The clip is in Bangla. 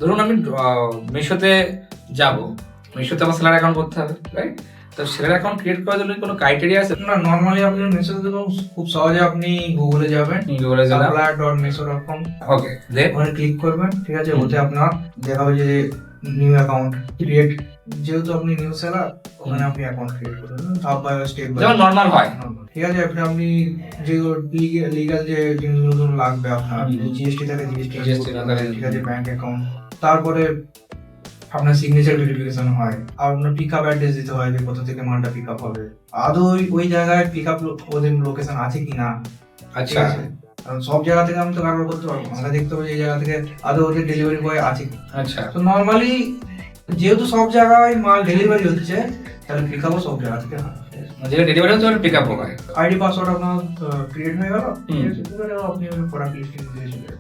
ধরুন আমি মিশোতে যাব, মিশোতে আমার সেলার অ্যাকাউন্ট করতে হবে, রাইট? তো সেলার অ্যাকাউন্ট ক্রিয়েট করার জন্য কোনো ক্রাইটেরিয়া আছে? না, নর্মালি আপনি মেসোতে দেখুন খুব সহজে আপনি গুগলে যাবেন, গুগলে গেলাম, supplier.meso.com, ওকে, দেন ওখানে ক্লিক করবেন, ঠিক আছে। ওতে আপনার দেখাবে যে নিউ অ্যাকাউন্ট ক্রিয়েট, যেহেতু আপনি নিউ সেলার, ওখানে আপনি অ্যাকাউন্ট ক্রিয়েট করবেন ধাপ বাই স্টেপ বাই, যেমন নর্মাল হয়, ঠিক আছে। আপনি যে লিগাল যে জিনিসগুলো লাগবে আপনার, জিএসটি থাকে জিএসটি, ঠিক আছে, ব্যাংক অ্যাকাউন্ট, তারপরে আপনার সিগনেচার ভেরিফিকেশন হয়, আর আপনার পিক আপ অ্যাড্রেস দিতে হয় যে কোথা থেকে মালটা পিক আপ হবে, আদৌ ওই জায়গায় পিক আপ ওদের লোকেশন আছে কিনা, ঠিক আচ্ছা, আছে। কারণ সব জায়গা থেকে আমি তো কারবার করতে পারবো না, আমরা দেখতে হবে যে এই জায়গা থেকে আদৌ ওদের ডেলিভারি বয় আছে কি। আচ্ছা, তো নর্মালি যেহেতু সব জায়গায় মাল ডেলিভারি হচ্ছে, তাহলে পিক আপও সব জায়গা থেকে হয়। যেটা ডেলিভারি হচ্ছে ওটা পিক আপ হয়। আইডি পাসওয়ার্ড আপনার ক্রিয়েট হয়ে গেল, হুম। ঠিক আছে, এবারে আপনি প্রোডাক্ট লিস্টিং দিয়ে চলে যাবেন।